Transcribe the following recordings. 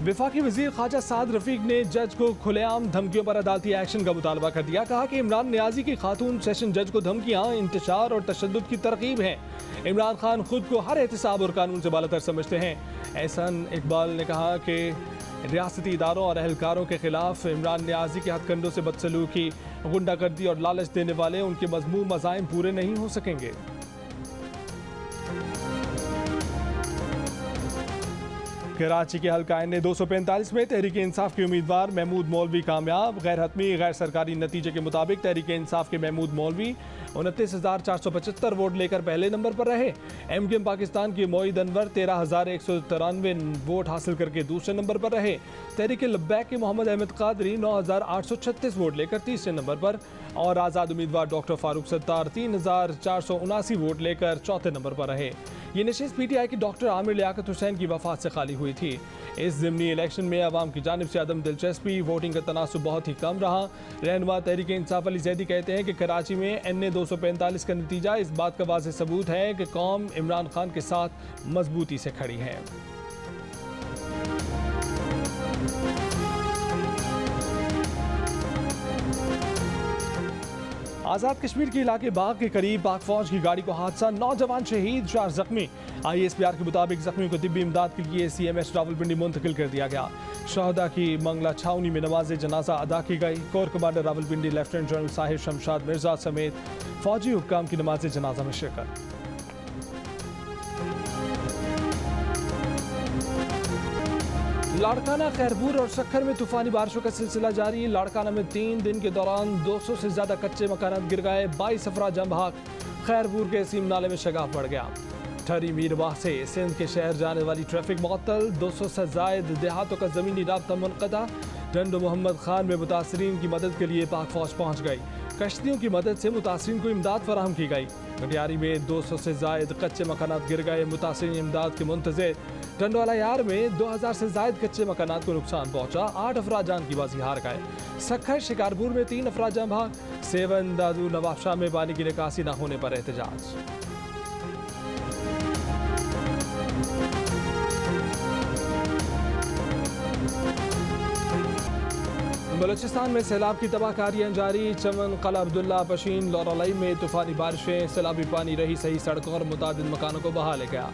वफाकी वजीर ख्वाजा साद रफीक ने जज को खुलेआम धमकियों पर अदालती एक्शन का मुतालबा कर दिया। कहा कि इमरान नियाजी की खातून सेशन जज को धमकियां इंतशार और तशद्दुद की तरकीब हैं। इमरान खान खुद को हर एहतिसाब और कानून से बालातर समझते हैं। एहसन इकबाल ने कहा कि रियासती इदारों और अहलकारों के खिलाफ इमरान नियाजी के हथकंडों से बदसलूकी, गुंडागर्दी और लालच देने वाले उनके मज़मूम मज़ाइम पूरे नहीं हो सकेंगे। कराची के हल्का ने 245 में तहरीक इंसाफ के उम्मीदवार महमूद मौलवी कामयाब। गैर हतमी गैर सरकारी नतीजे के मुताबिक तहरीक इंसाफ के महमूद मौलवी 29,475 वोट लेकर पहले नंबर पर रहे। MKM पाकिस्तान की मोईद अनवर 13,193 वोट हासिल करके दूसरे नंबर पर रहे। तहरीक लब्बैक के मोहम्मद अहमद कादरी 9,836 वोट लेकर तीसरे नंबर पर और आज़ाद उम्मीदवार डॉक्टर फारूक सत्तार 3,479 वोट लेकर चौथे नंबर पर रहे। ये नशिस्त PTI की डॉक्टर आमिर लियाकत हुसैन की वफात से खाली हुई थी। इस ज़िमनी इलेक्शन में अवाम की जानिब से अदम दिलचस्पी, वोटिंग का तनासुब बहुत ही कम रहा। रहनुमा तहरीक इंसाफ अली जैदी कहते हैं कि कराची में NA 245 का नतीजा इस बात का वाज़ेह सबूत है कि कौम इमरान खान के साथ मजबूती से खड़ी है। आज़ाद कश्मीर के इलाके बाग के करीब पाक फौज की गाड़ी को हादसा, नौजवान शहीद, 4 जख्मी। ISPR के मुताबिक जख्मियों को तिब्बी इमदाद के लिए CMS रावलपिंडी मुंतकिल कर दिया गया। शहदा की मंगला छावनी में नमाज जनाजा अदा की गई। Core commander Rawalpindi lieutenant general Sahir Shamshad Mirza समेत फौजी हुक्काम की नमाज जनाजा में शिरकत। लाड़काना, खैरपुर और सक्खर में तूफानी बारिशों का सिलसिला जारी। लाड़काना में 3 दिन के दौरान 200 से ज्यादा कच्चे मकान गिर गए। 22 अफराद जान बहक। खैरपुर के सीम नाले में शगाफ बढ़ गया। ठरी मीरवाह से सिंध के शहर जाने वाली ट्रैफिक मुअत्तल। 200 से जायद देहातों का जमीनी राब्ता मुनक़ता। डंडो मोहम्मद खान में मुतासरीन की मदद के लिए पाक फौज पहुँच गई। कश्तियों की मदद से मुतासरीन को इमदाद फराहम की गई। गटियारी में 200 से जायद कच्चे मकानात गिर गए। मुतासरीन इमदाद के मुंतज़िर। टंडवाला यार में 2000 से जायद कच्चे मकानात को नुकसान पहुंचा। 8 अफराद जान की बाजी हार गए। सक्खर शिकारपुर में 3 अफराद जान बहक। सेवन दादू नवाबशाह में पानी की निकासी न होने पर एहतजाज। बलूचिस्तान में सैलाब की तबाहकारियां जारी। चमन, कला अब्दुल्ला, पशीन, लौरलई में तूफानी बारिशें, सैलाबी पानी रही सही सड़कों और मुतादिद मकानों को बहा ले गया।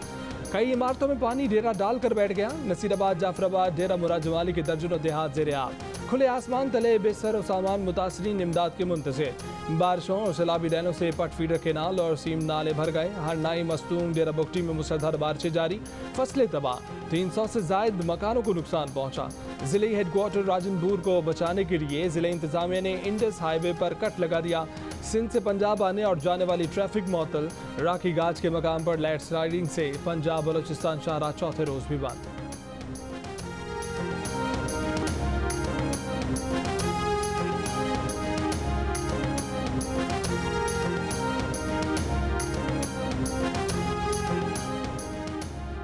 कई इमारतों में पानी डेरा डालकर बैठ गया। नसीराबाद, जाफराबाद, डेरा मुराद जमाली के दर्जनों देहात ज़ेरे आब। खुले आसमान तले बेसर और सामान, मुतासरीन इमदाद के मुंतज़िर। बारिशों और सैलाबी डैनों से पट फीडर केनाल और सीम नाले भर गए। हरनाई, मस्तूंग, डेरा बुगटी में मुसलधार बारिशें जारी। फसलें तबाह। 300 से जायद मकानों को नुकसान पहुंचा। जिले हेडक्वार्टर राजनपुर को बचाने के लिए जिले इंतजामिया ने इंडस हाईवे पर कट लगा दिया। सिंध से पंजाब आने और जाने वाली ट्रैफिक मुअत्तल। राखी गाज के मकाम पर लैंड स्लाइडिंग से पंजाब बलूचिस्तान शाहराह चौथे रोज भी बंद।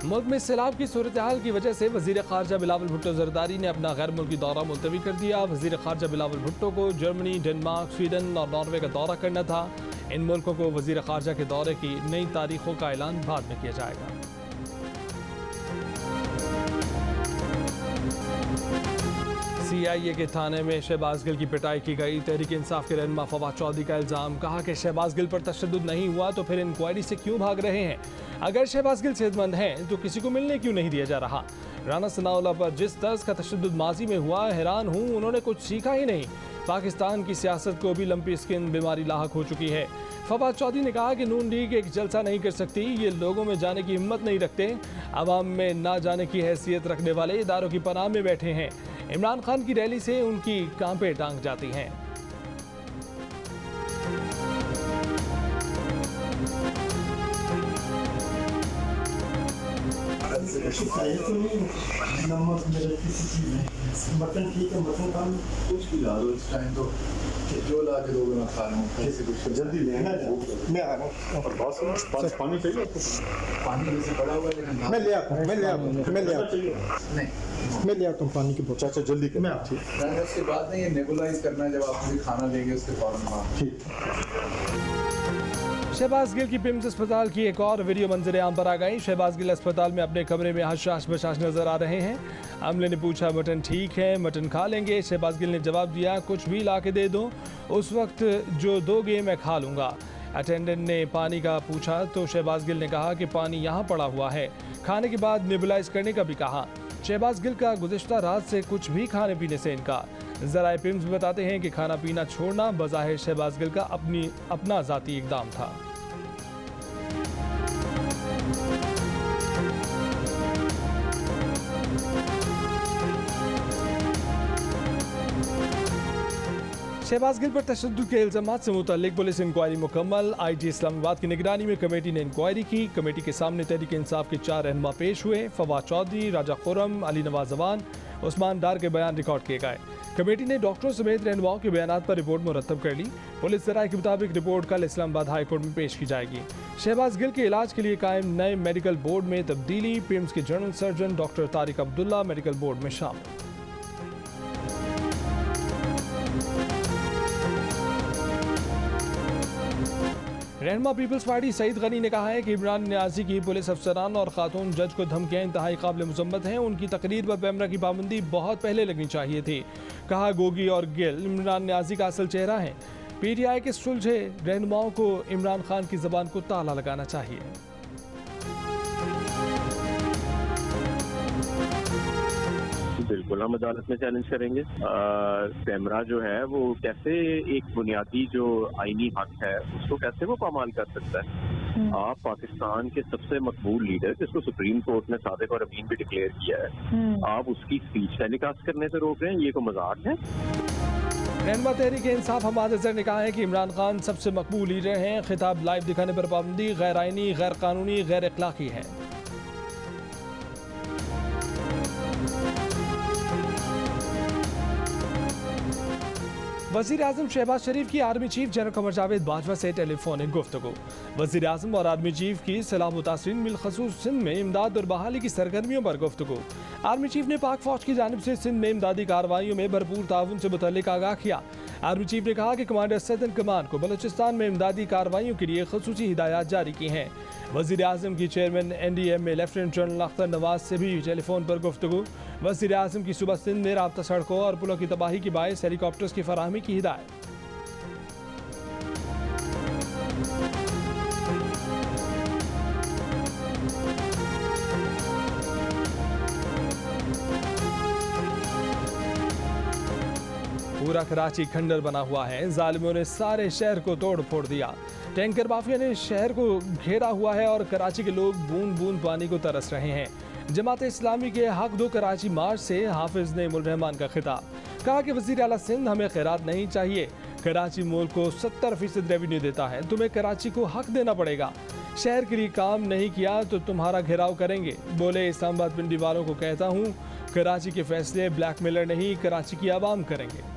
मुल्क में सैलाब की सूरत हाल की वजह से वज़ीर ख़ारजा बिलावल भुट्टो ज़रदारी ने अपना गैर मुल्की दौरा मुलतवी कर दिया। वज़ीर ख़ारजा बिलावल भुट्टो को जर्मनी, डेनमार्क, स्वीडन और नॉर्वे का दौरा करना था। इन मुल्कों को वज़ीर ख़ारजा के दौरे की नई तारीखों का ऐलान बाद में किया जाएगा। CIA के थाने में शहबाज गिल की पिटाई की गई। तहरीक इंसाफ के रहनुमा फवाद चौधरी का इल्ज़ाम। कहा कि शहबाज गिल पर तशद्दुद नहीं हुआ तो फिर इंक्वायरी से क्यों भाग रहे हैं? अगर शहबाज गिल सेहतमंद हैं तो किसी को मिलने क्यों नहीं दिया जा रहा? राना सनाउल्लाह पर जिस तर्ज का तशद्दुद माजी में हुआ, हैरान हूँ उन्होंने कुछ सीखा ही नहीं। पाकिस्तान की सियासत को भी लंपी स्किन बीमारी लाहक हो चुकी है। फवाद चौधरी ने कहा कि नून लीग एक जलसा नहीं कर सकती। ये लोगों में जाने की हिम्मत नहीं रखते। अवाम में ना जाने की हैसियत रखने वाले इदारों की पनाह में बैठे हैं। इमरान खान की रैली से उनकी कांपे टांग जाती हैं। मटन ठीक है, मटन का कुछ भी ला दो इस टाइम तो जो ला के दोगे मैं खा लूँ। कैसे कुछ जल्दी लेना मैं आ रहा हूँ। और बहुत सारा पानी चाहिए आपको? पानी जैसे पड़ा हुआ है। मैं ले आता हूँ पानी की बोतल। अच्छा जल्दी कर। मैं उसके बाद नहीं, ये नेबुलाइज करना है जब आप मुझे खाना देंगे उसके फौरन बाद। ठीक। शहबाज गिल की पिम्स अस्पताल की एक और वीडियो मंजर आम पर आ गई। शहबाज गिल अस्पताल में अपने कमरे में हशाश बशाश नजर आ रहे हैं। अमले ने पूछा मटन ठीक है, मटन खा लेंगे? शहबाज गिल ने जवाब दिया कुछ भी ला के दे दो, उस वक्त जो दोगे मैं खा लूँगा। अटेंडेंट ने पानी का पूछा तो शहबाज गिल ने कहा कि पानी यहाँ पड़ा हुआ है। खाने के बाद नेबुलाइज करने का भी कहा। शहबाज गिल का गुज़िश्ता रात से कुछ भी खाने पीने से इनकार। ज़राए पिम्स बताते हैं कि खाना पीना छोड़ना बज़ाहिर शहबाज गिल का अपना ज़ाती इक़दाम था। शहबाज गिल पर तशद्दुद के इल्ज़ामात से मुतल्लिक पुलिस इंक्वायरी मुकम्मल। IG इस्लामाबाद की निगरानी में कमेटी ने इंक्वायरी की। कमेटी के सामने तहरीक इंसाफ के 4 रहनुमा पेश हुए। फवाद चौधरी, राजा खुर्रम, अली नवाज जवान, उस्मान डार के बयान रिकॉर्ड किए गए। कमेटी ने डॉक्टरों समेत रहनुमाओं के बयान पर रिपोर्ट मुरतब कर ली। पुलिस ज़राए के मुताबिक रिपोर्ट कल इस्लामाबाद हाई कोर्ट में पेश की जाएगी। शहबाज गिल के इलाज के लिए कायम नए मेडिकल बोर्ड में तब्दीली। पिम्स के general surgeon doctor Tariq Abdullah medical board में शामिल। रहनुमा पीपल्स पार्टी सईद गनी ने कहा है कि इमरान न्याजी की पुलिस अफसरान और खातून जज को धमकियां इंतहाई काबिल मुज़म्मत हैं। उनकी तकरीर पर कैमरा की पाबंदी बहुत पहले लगनी चाहिए थी। कहा गोगी और गिल इमरान न्याजी का असल चेहरा है। PTI के सुलझे रहनुमाओं को इमरान खान की ज़बान को ताला लगाना चाहिए। बिल्कुल हम अदालत में चैलेंज करेंगे। कैमरा जो है वो कैसे एक बुनियादी जो आईनी हक है उसको कैसे वो पामाल कर सकता है। आप पाकिस्तान के सबसे मकबूल लीडर जिसको सुप्रीम कोर्ट ने सादिक और अमीन भी डिक्लेयर किया है, आप उसकी स्पीच टेलीकास्ट करने से रोक रहे हैं, ये कोई मजाक है? रहनुमा तहरीक इंसाफ हमाद अजहर ने कहा है कि इमरान खान सबसे मकबूल लीडर हैं। खिताब लाइव दिखाने पर पाबंदी गैर आईनी, गैर कानूनी, गैर अखलाकी है। वज़ीर आज़म शहबाज शरीफ की army chief general Qamar Javed Bajwa से टेलीफोनिक गुफ्तगू। वज़ीर आज़म और आर्मी चीफ की सलाह मुतासरीन बिलखसूस सिंध में इमदाद और बहाली की सरगर्मियों पर गुफ्तगू। आर्मी चीफ ने पाक फौज की जानिब से सिंध में इमदादी कार्रवाइयों में भरपूर ताउन से मुतल्लिक आगाह किया। आर्मी चीफ ने कहा कि कमांडर सदर्न कमान को बलूचिस्तान में इमदादी कार्रवाइयों के लिए खसूसी हिदायत जारी की हैं। वज़ीर आज़म की चेयरमैन NDM में लेफ्टिनेंट जनरल अख्तर नवाज से भी टेलीफोन पर गुफ्तगू। वज़ीर आज़म की सुबह सिंध में राब्ता सड़कों और पुलों की तबाही की बायस हेलीकॉप्टर्स की फराहमी की हिदायत। पूरा कराची खंडर बना हुआ है। जालिमों ने सारे शहर को तोड़ फोड़ दिया। टैंकर माफिया ने शहर को घेरा हुआ है और कराची के लोग बूंद बूंद पानी को तरस रहे हैं। जमात इस्लामी के हक दो कराची मार्च से हाफिज ने मुल रहमान का खिताब। कहा कि वज़ीर आला सिंध हमें खैरात नहीं चाहिए। कराची मुल्क को 70% रेवेन्यू देता है, तुम्हें कराची को हक देना पड़ेगा। शहर के लिए काम नहीं किया तो तुम्हारा घेराव करेंगे। बोले इस्लामाबाद पिंडी वालों को कहता हूँ, कराची के फैसले ब्लैकमेलर नहीं कराची की आवाम करेंगे।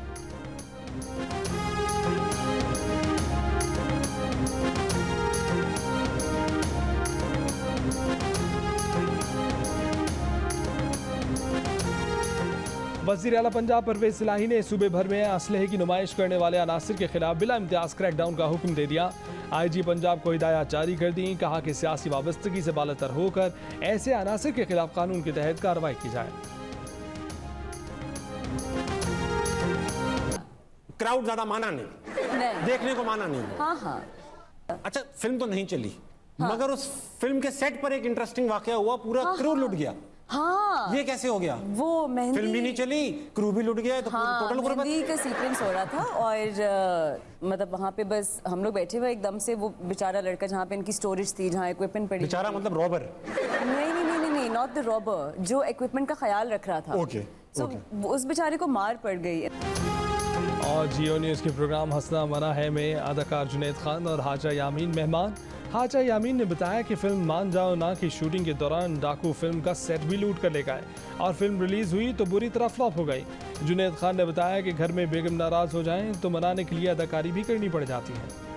वज़ीर आला पंजाब परवेज इलाही ने सूबे भर में असलहे की नुमाइश करने वाले अनासिर के खिलाफ बिला इम्तियाज क्रैकडाउन का हुक्म दे दिया। IG पंजाब को हिदायत जारी कर दी। कहा कि सियासी वाबस्तगी से बालातर होकर ऐसे अनासिर के खिलाफ कानून के तहत कार्रवाई की जाए। क्राउड ज्यादा माना नहीं, देखने को माना नहीं। हाँ। अच्छा फिल्म तो नहीं चली, मगर उस फिल्म के सेट पर एक इंटरेस्टिंग वाकया हुआ, पूरा क्रू लुट गया। हाँ, ये कैसे हो गया? वो मेहंदी, फिल्म भी नहीं चली, क्रू भी लुट गया, तो टोटल मेहंदी का सीक्वेंस हो रहा था और मतलब वहाँ पे बस हम लोग बैठे हुए, एकदम से वो बेचारा लड़का जहाँ पे इनकी स्टोरेज थी, जहाँ इक्विपमेंट पड़ी, बेचारा मतलब रॉबर? नहीं, नॉट द रॉबर, जो इक्विपमेंट का ख्याल रख रहा था। ओके, उस बेचारे को मार पड़ गई। और जियो न्यूज़ के प्रोग्राम हंसना मना है में अदाकार जुनैद खान और हाजा यामीन मेहमान। हाजा यामीन ने बताया कि फिल्म मान जाओ ना की शूटिंग के दौरान डाकू फिल्म का सेट भी लूट कर ले गए और फिल्म रिलीज हुई तो बुरी तरह फ्लॉप हो गई। जुनैद खान ने बताया कि घर में बेगम नाराज हो जाएं तो मनाने के लिए अदाकारी भी करनी पड़ जाती है।